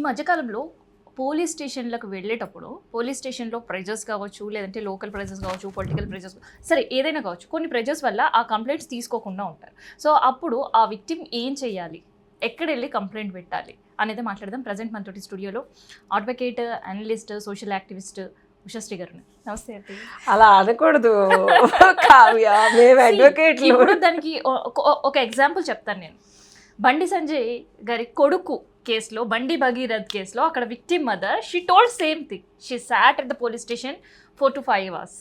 మధ్యకాలంలో పోలీస్ స్టేషన్లకు వెళ్ళేటప్పుడు పోలీస్ స్టేషన్లో ప్రెజర్స్ కావచ్చు, లేదంటే లోకల్ ప్రెజర్స్ కావచ్చు, పొలిటికల్ ప్రెజర్స్, సరే ఏదైనా కావచ్చు, కొన్ని ప్రెజర్స్ వల్ల ఆ కంప్లైంట్స్ తీసుకోకుండా ఉంటారు. సో అప్పుడు ఆ విక్టిమ్ ఏం చేయాలి, ఎక్కడ వెళ్ళి కంప్లైంట్ పెట్టాలి అనేది మాట్లాడదాం. ప్రజెంట్ మనతోటి స్టూడియోలో advocate, analyst, social activist Ushasri గారు. నమస్తే అండి. అలా అనకూడదు కావ్య, మేము అడ్వకేట్లు. ఇప్పుడు దానికి ఒక ఎగ్జాంపుల్ చెప్తాను నేను. బండి సంజయ్ గారి కొడుకు కేసులో, బండి భగీరథ్ కేసులో, అక్కడ victim mother she told same thing. She sat at the police station 4 to 5 hours.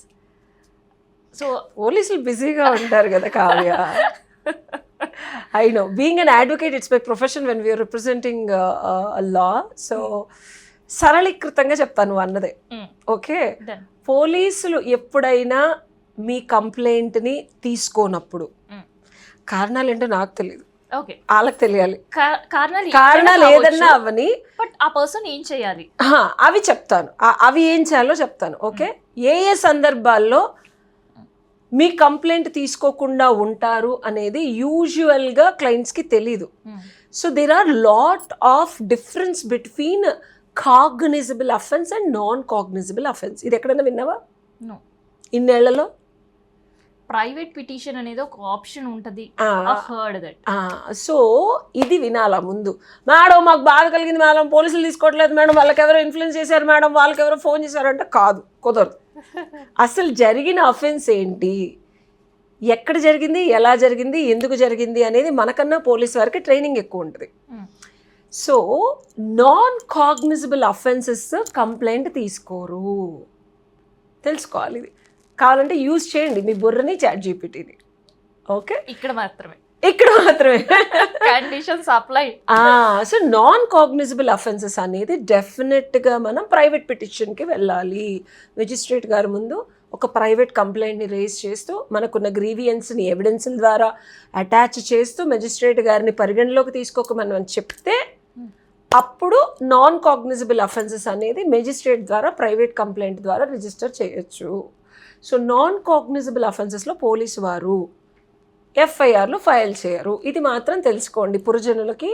So పోలీసులు బిజీగా ఉంటారు కదా Kavya. I know. Being an advocate, it's my profession when we are representing a law. So, సరళీకృతంగా చెప్తాను అన్నదే. ఓకే, పోలీసులు ఎప్పుడైనా మీ కంప్లైంట్ని తీసుకోనప్పుడు కారణాలు ఏంటో నాకు తెలియదు, వాళ్ళకి తెలియాలి. కారణాలు ఏదన్నా అవని, బట్ ఆ పర్సన్ ఏం చేయాలి అవి చెప్తాను. అవి ఏం చేయాలో చెప్తాను. ఓకే, ఏ ఏ సందర్భాల్లో మీ కంప్లైంట్ తీసుకోకుండా ఉంటారు అనేది యూజువల్గా క్లయింట్స్కి తెలీదు. So there are lot of difference between cognizable offence and non cognizable offence. ఇది ఎక్కడైనా విన్నావా ఇన్నేళ్లలో? ప్రైవేట్ పిటిషన్ అనేది ఒక ఆప్షన్ ఉంటుంది. సో ఇది వినాలా ముందు. మేడం మాకు బాధ కలిగింది మేడం, పోలీసులు తీసుకోవట్లేదు మేడం, వాళ్ళకి ఎవరో ఇన్ఫ్లుయెన్స్ చేశారు మేడం, వాళ్ళకి ఎవరో ఫోన్ చేశారంటే కాదు, కుదరదు. అసలు జరిగిన అఫెన్స్ ఏంటి, ఎక్కడ జరిగింది, ఎలా జరిగింది, ఎందుకు జరిగింది అనేది మనకన్నా పోలీస్ వారికి ట్రైనింగ్ ఎక్కువ ఉంటుంది. So non cognisable offences complaint తీసుకోరు, తెలుసుకోవాలి. ఇది కావాలంటే యూజ్ చేయండి మీ బుర్రని, చాట్ జీపీటీని. ఓకే, ఇక్కడ మాత్రమే conditions apply. So non cognisable offences అనేది డెఫినెట్గా మనం ప్రైవేట్ పిటిషన్కి వెళ్ళాలి. మెజిస్ట్రేట్ గారి ముందు ఒక ప్రైవేట్ కంప్లైంట్ని రేజ్ చేస్తూ, మనకున్న గ్రీవియన్స్ని ఎవిడెన్స్ల ద్వారా అటాచ్ చేస్తూ మెజిస్ట్రేట్ గారిని పరిగణలోకి తీసుకోకమని చెప్తే అప్పుడు నాన్ కాగ్నిజబుల్ అఫెన్సెస్ అనేది మెజిస్ట్రేట్ ద్వారా ప్రైవేట్ కంప్లైంట్ ద్వారా రిజిస్టర్ చేయొచ్చు. సో నాన్ కాగ్నిజబుల్ అఫెన్సెస్లో పోలీసు వారు ఎఫ్ఐఆర్లు ఫైల్ చేయరు. ఇది మాత్రం తెలుసుకోండి పురజనులకి.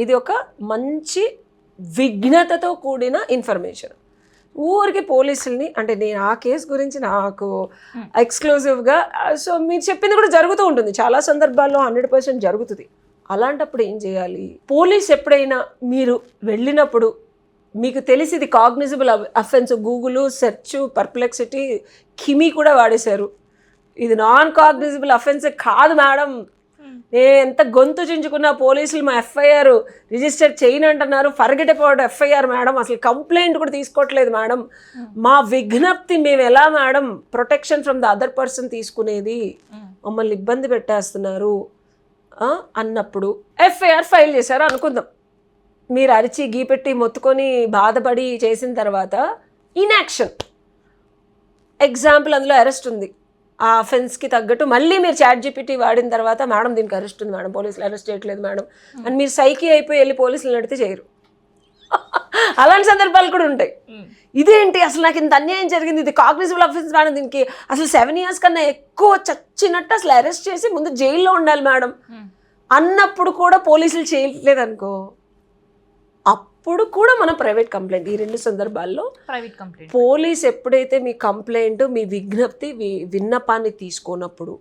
ఇది ఒక మంచి విఘ్నతతో కూడిన ఇన్ఫర్మేషన్. ఊరికి పోలీసుల్ని, అంటే నేను ఆ కేసు గురించి నాకు ఎక్స్క్లూజివ్గా, సో మీరు చెప్పింది కూడా జరుగుతూ ఉంటుంది, చాలా సందర్భాల్లో 100% జరుగుతుంది. అలాంటప్పుడు ఏం చేయాలి? పోలీస్ ఎప్పుడైనా మీరు వెళ్ళినప్పుడు మీకు తెలిసి ఇది cognizable offence, Google search, Perplexity, Kimi కూడా వాడేశారు, ఇది నాన్ కాగ్నిజబుల్ అఫెన్స్ కాదు మేడం, నేను ఎంత గొంతు చించుకున్నా పోలీసులు మా ఎఫ్ఐఆర్ రిజిస్టర్ చేయనంటున్నారు, ఫర్గెట్ అబౌట్ ఎఫ్ఐఆర్ మేడం, అసలు కంప్లైంట్ కూడా తీసుకోవట్లేదు మేడం, మా విజ్ఞప్తి మేము ఎలా madam protection from the other person తీసుకునేది, మమ్మల్ని ఇబ్బంది పెట్టేస్తున్నారు అన్నప్పుడు ఎఫ్ఐఆర్ ఫైల్ చేశారు అనుకుందాం. మీరు అరిచి గీపెట్టి మొత్తుకొని బాధపడి చేసిన తర్వాత ఇన్యాక్షన్, ఎగ్జాంపుల్ అందులో అరెస్ట్ ఉంది, ఆ అఫెన్స్కి తగ్గట్టు మళ్ళీ మీరు చాట్ జీపీటీ వాడిన తర్వాత మేడం దీనికి అరెస్ట్ ఉంది మేడం, పోలీసులు అరెస్ట్ చేయట్లేదు మేడం అని మీరు సైకి అయిపోయి వెళ్ళి పోలీసులు నడితే చేయరు. అలాంటి సందర్భాలు కూడా ఉంటాయి. ఇదేంటి అసలు నాకు ఇంత అన్యాయం జరిగింది, ఇది కాగ్నిజబుల్ అఫెన్స్ మేడం, దీనికి అసలు 7 years కన్నా ఎక్కువ చచ్చినట్టు అసలు అరెస్ట్ చేసి ముందు జైల్లో ఉండాలి మేడం అన్నప్పుడు కూడా పోలీసులు చేయట్లేదు అనుకో, అప్పుడు కూడా మనం ప్రైవేట్ కంప్లైంట్. ఈ 2 సందర్భాల్లో ప్రైవేట్ కంప్లైంట్. పోలీస్ ఎప్పుడైతే మీ కంప్లైంట్, మీ విజ్ఞప్తి, విన్నపాన్ని తీసుకున్నప్పుడు,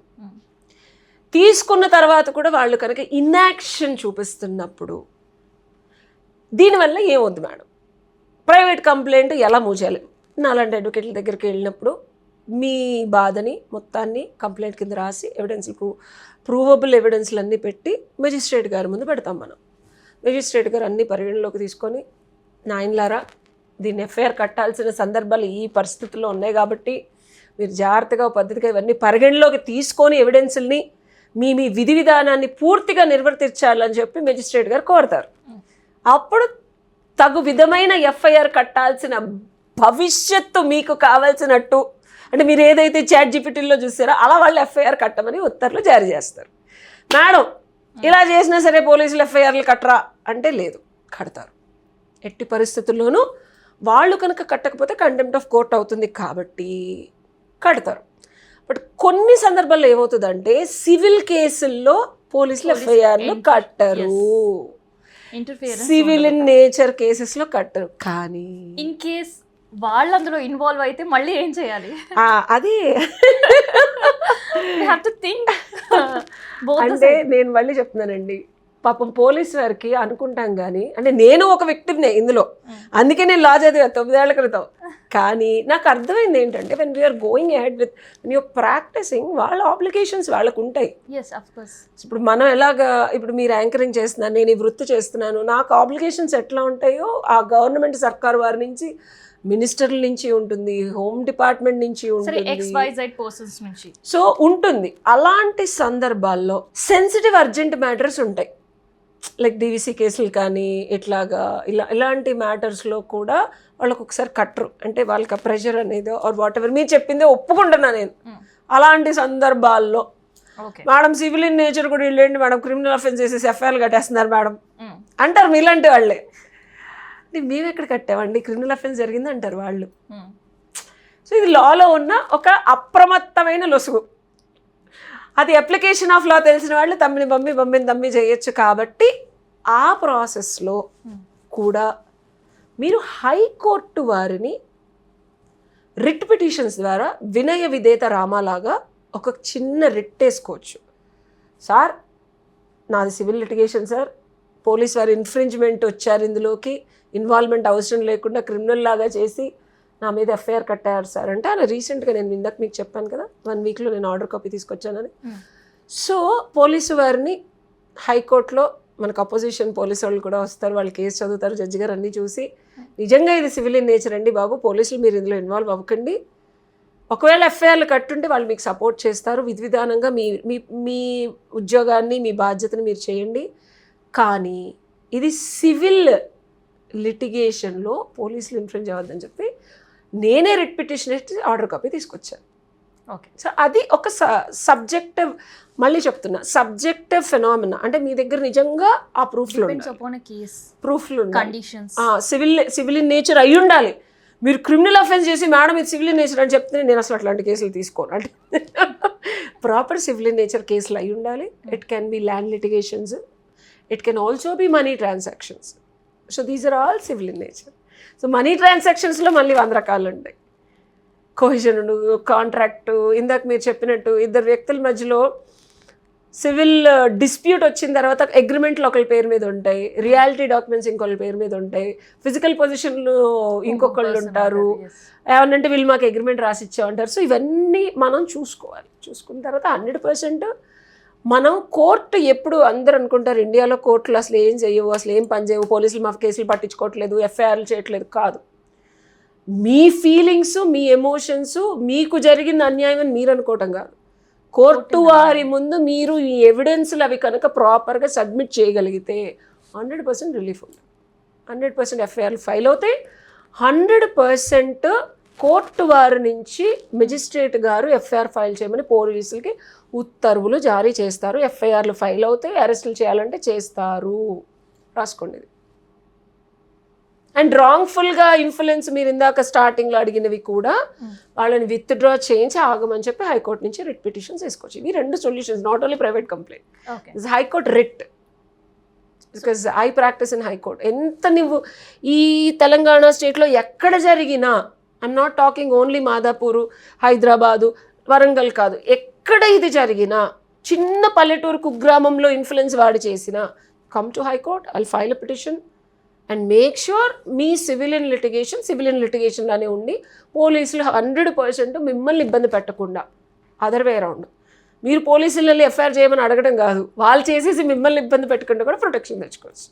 తీసుకున్న తర్వాత కూడా వాళ్ళు కనుక ఇన్యాక్షన్ చూపిస్తున్నప్పుడు, దీనివల్ల ఏమవుద్ది మేడం, ప్రైవేట్ కంప్లైంట్ ఎలా మూవ్ చేయాలి? నాలాంటి అడ్వకేట్ల దగ్గరికి వెళ్ళినప్పుడు మీ బాధని మొత్తాన్ని కంప్లైంట్ కింద రాసి ఎవిడెన్స్, ప్రూవబుల్ ఎవిడెన్స్లు అన్నీ పెట్టి మెజిస్ట్రేట్ గారి ముందు పెడతాం మనం. మెజిస్ట్రేట్ గారు అన్ని పరిగణలోకి తీసుకొని, నాయనలారా దీన్ని ఎఫ్ఐఆర్ కట్టాల్సిన సందర్భాలు ఈ పరిస్థితుల్లో ఉన్నాయి కాబట్టి మీరు జాగ్రత్తగా పద్ధతిగా ఇవన్నీ పరిగణలోకి తీసుకొని ఎవిడెన్స్ని మీ విధి విధానాన్ని పూర్తిగా నిర్వర్తించాలని చెప్పి మెజిస్ట్రేట్ గారు కోరుతారు. అప్పుడు తగు విధమైన ఎఫ్ఐఆర్ కట్టాల్సిన భవిష్యత్తు మీకు కావాల్సినట్టు, అంటే మీరు ఏదైతే చాట్ జీపీటీలో చూసారో అలా వాళ్ళు ఎఫ్ఐఆర్ కట్టమని ఉత్తర్వులు జారీ చేస్తారు. మేడం ఇలా చేసినా సరే పోలీసులు ఎఫ్ఐఆర్లు కట్టరా అంటే లేదు, కడతారు. ఎట్టి పరిస్థితుల్లోనూ వాళ్ళు కనుక కట్టకపోతే కంటెంప్ట్ ఆఫ్ కోర్ట్ అవుతుంది కాబట్టి కడతారు. బట్ కొన్ని సందర్భాల్లో ఏమవుతుందంటే సివిల్ కేసుల్లో పోలీసులు ఎఫ్ఐఆర్లు కట్టరు. ఇంటర్ఫియరెన్స్ సివిల్ ఇన్ నేచర్ కేసెస్లో కట్టరు. కానీ ఇన్ కేస్ వాళ్ళు అందులో ఇన్వాల్వ్ అయితే మళ్ళీ ఏం చేయాలి? అది హ్యావ్ టు థింక్. అంటే నేను మళ్ళీ చెప్తున్నానండి, పాపం పోలీస్ వారికి అనుకుంటాం కానీ, అంటే నేను ఒక వ్యక్తినే ఇందులో, అందుకే నేను లా చదివా 9 ఏళ్ల క్రితం. కానీ నాకు అర్థమైంది ఏంటంటే, when we're going ahead with when you're practising, వాళ్ళ ఆబ్లిగేషన్స్ వాళ్ళకు ఉంటాయి. ఇప్పుడు మనం ఎలాగా, ఇప్పుడు మీరు యాంకరింగ్ చేస్తున్నారు, నేను ఈ వృత్తి చేస్తున్నాను, నాకు ఆబ్లిగేషన్స్ ఎట్లా ఉంటాయో ఆ గవర్నమెంట్ సర్కార్ వారి నుంచి, మినిస్టర్ల నుంచి ఉంటుంది, హోమ్ డిపార్ట్మెంట్ నుంచి ఉంటుంది, సో ఉంటుంది. అలాంటి సందర్భాల్లో సెన్సిటివ్ అర్జెంట్ మ్యాటర్స్ ఉంటాయి, లైక్ డివిసి కేసులు కానీ ఇట్లాగా ఇలాంటి మ్యాటర్స్లో కూడా వాళ్ళకు ఒకసారి కట్టరు. అంటే వాళ్ళకి ఆ ప్రెషర్ అనేది ఆర్ వాట్ ఎవర్ మీరు చెప్పిందే ఒప్పుకుంటున్నా నేను. అలాంటి సందర్భాల్లో మేడం సివిల్ ఇన్ నేచర్ కూడా వెళ్ళండి మేడం, క్రిమినల్ అఫెన్స్ చేసేసి ఎఫ్ఐఆర్లు కట్టేస్తున్నారు మేడం అంటారు మీలాంటి వాళ్ళే. మేము ఎక్కడ కట్టామండి, క్రిమినల్ అఫెన్స్ జరిగింది అంటారు వాళ్ళు. సో ఇది లాలో ఉన్న ఒక అప్రమత్తమైన లొసుగు. అది అప్లికేషన్ ఆఫ్ లా తెలిసిన వాళ్ళు తమ్మి చేయొచ్చు. కాబట్టి ఆ ప్రాసెస్లో కూడా మీరు హైకోర్టు వారిని రిట్ పిటిషన్స్ ద్వారా వినయ విధేత రామాలాగా ఒక చిన్న రిట్ వేసుకోవచ్చు. సార్ నాది సివిల్ లిటిగేషన్ సార్, పోలీస్ వారి ఇన్ఫ్రింజ్మెంట్ వచ్చారు, ఇందులోకి ఇన్వాల్వ్మెంట్ అవసరం లేకుండా క్రిమినల్ లాగా చేసి నా మీద ఎఫ్ఐఆర్ కట్టారు సార్ అంటే, అలా రీసెంట్గా నేను ఇందాక మీకు చెప్పాను కదా 1 వీక్లో నేను ఆర్డర్ కాపీ తీసుకొచ్చానని. సో పోలీసు వారిని హైకోర్టులో మనకు అపోజిషన్ పోలీసు వాళ్ళు కూడా వస్తారు, వాళ్ళు కేసు చదువుతారు, జడ్జి గారు అన్నీ చూసి నిజంగా ఇది సివిల్ ఇన్ నేచర్ అండి బాబు, పోలీసులు మీరు ఇందులో ఇన్వాల్వ్ అవ్వకండి, ఒకవేళ ఎఫ్ఐఆర్లు కట్టుంటే వాళ్ళు మీకు సపోర్ట్ చేస్తారు, విధానంగా మీ ఉద్యోగాన్ని మీ బాధ్యతను మీరు చేయండి, కానీ ఇది సివిల్ లిటిగేషన్లో పోలీసులు ఇన్ఫ్లుయెన్స్ అవ్వద్దని చెప్పి నేనే రిట్ పిటిషన్ ఆర్డర్ కాపీ తీసుకొచ్చాను. ఓకే, సో అది ఒక సబ్జెక్టివ్, మళ్ళీ చెప్తున్నా సబ్జెక్టివ్ ఫెనామినా. అంటే మీ దగ్గర నిజంగా ఆ ప్రూఫ్లు సివిల్ ఇన్ నేచర్ అయి ఉండాలి. మీరు క్రిమినల్ అఫెన్స్ చేసి మేడం ఇది సివిల్ ఇన్ నేచర్ అని చెప్తే నేను అసలు అట్లాంటి కేసులు తీసుకోను. అంటే ప్రాపర్ సివిల్ ఇన్ నేచర్ కేసులు అయి ఉండాలి. It can be land litigations, it can also be money transactions. So these are all civil in nature. So money ట్రాన్సాక్షన్స్లో మళ్ళీ 100 రకాలు ఉంటాయి. కోహిజన్, కాంట్రాక్టు, ఇందాక మీరు చెప్పినట్టు 2 వ్యక్తుల మధ్యలో సివిల్ డిస్ప్యూట్ వచ్చిన తర్వాత అగ్రిమెంట్లు ఒకరి పేరు మీద ఉంటాయి, రియాలిటీ డాక్యుమెంట్స్ ఇంకొకరి పేరు మీద ఉంటాయి, ఫిజికల్ పొజిషన్లు ఇంకొకళ్ళు ఉంటారు, ఏమన్నంటే వీళ్ళు మాకు అగ్రిమెంట్ రాసిచ్చామంటారు. సో ఇవన్నీ మనం చూసుకోవాలి. చూసుకున్న తర్వాత 100% మనం కోర్టు, ఎప్పుడు అందరూ అనుకుంటారు ఇండియాలో కోర్టులు అసలు ఏం చేయవు, అసలు ఏం పని చేయవు, పోలీసులు మా కేసులు పట్టించుకోవట్లేదు, ఎఫ్ఐఆర్లు చేయట్లేదు, కాదు. మీ ఫీలింగ్స్, మీ ఎమోషన్స్, మీకు జరిగిన అన్యాయం అని మీరు అనుకోవటం కాదు. కోర్టు వారి ముందు మీరు ఈ ఎవిడెన్స్లు అవి కనుక ప్రాపర్గా సబ్మిట్ చేయగలిగితే 100% రిలీఫ్ ఉంటుంది. 100% ఎఫ్ఐఆర్లు ఫైల్ అవుతాయి. 100% కోర్టు వారి నుంచి మెజిస్ట్రేట్ గారు ఎఫ్ఐఆర్ ఫైల్ చేయమని పోలీసులకి ఉత్తర్వులు జారీ చేస్తారు. ఎఫ్ఐఆర్లు ఫైల్ అవుతాయి, అరెస్టులు చేయాలంటే చేస్తారు. రాసుకోండి. అండ్ రాంగ్ఫుల్గా ఇన్ఫ్లుయెన్స్ మీరు ఇందాక స్టార్టింగ్లో అడిగినవి కూడా వాళ్ళని విత్డ్రా చేయించి ఆగమని చెప్పి హైకోర్టు నుంచి రిట్ పిటిషన్స్ వేసుకోవచ్చు. ఇవి 2 solutions, not only private complaint, high court writ. Because I practice in high court. ఎంత నువ్వు ఈ తెలంగాణ స్టేట్లో ఎక్కడ జరిగినా, I'm not talking only Madhapur, Hyderabad, Warangal కాదు, ఎక్కడ ఇది జరిగినా, చిన్న పల్లెటూరు కుగ్రామంలో ఇన్ఫ్లుయెన్స్ వాడి చేసినా, come to high court, I'll file a petition and make sure me civil in లిటిగేషన్లోనే ఉండి పోలీసులు 100% మిమ్మల్ని ఇబ్బంది పెట్టకుండా, అదర్ వే అరౌండ్. మీరు పోలీసులు ఎఫ్ఐఆర్ చేయమని అడగడం కాదు, వాళ్ళు చేసేసి మిమ్మల్ని ఇబ్బంది పెట్టకుండా కూడా ప్రొటెక్షన్ తెచ్చుకోవచ్చు.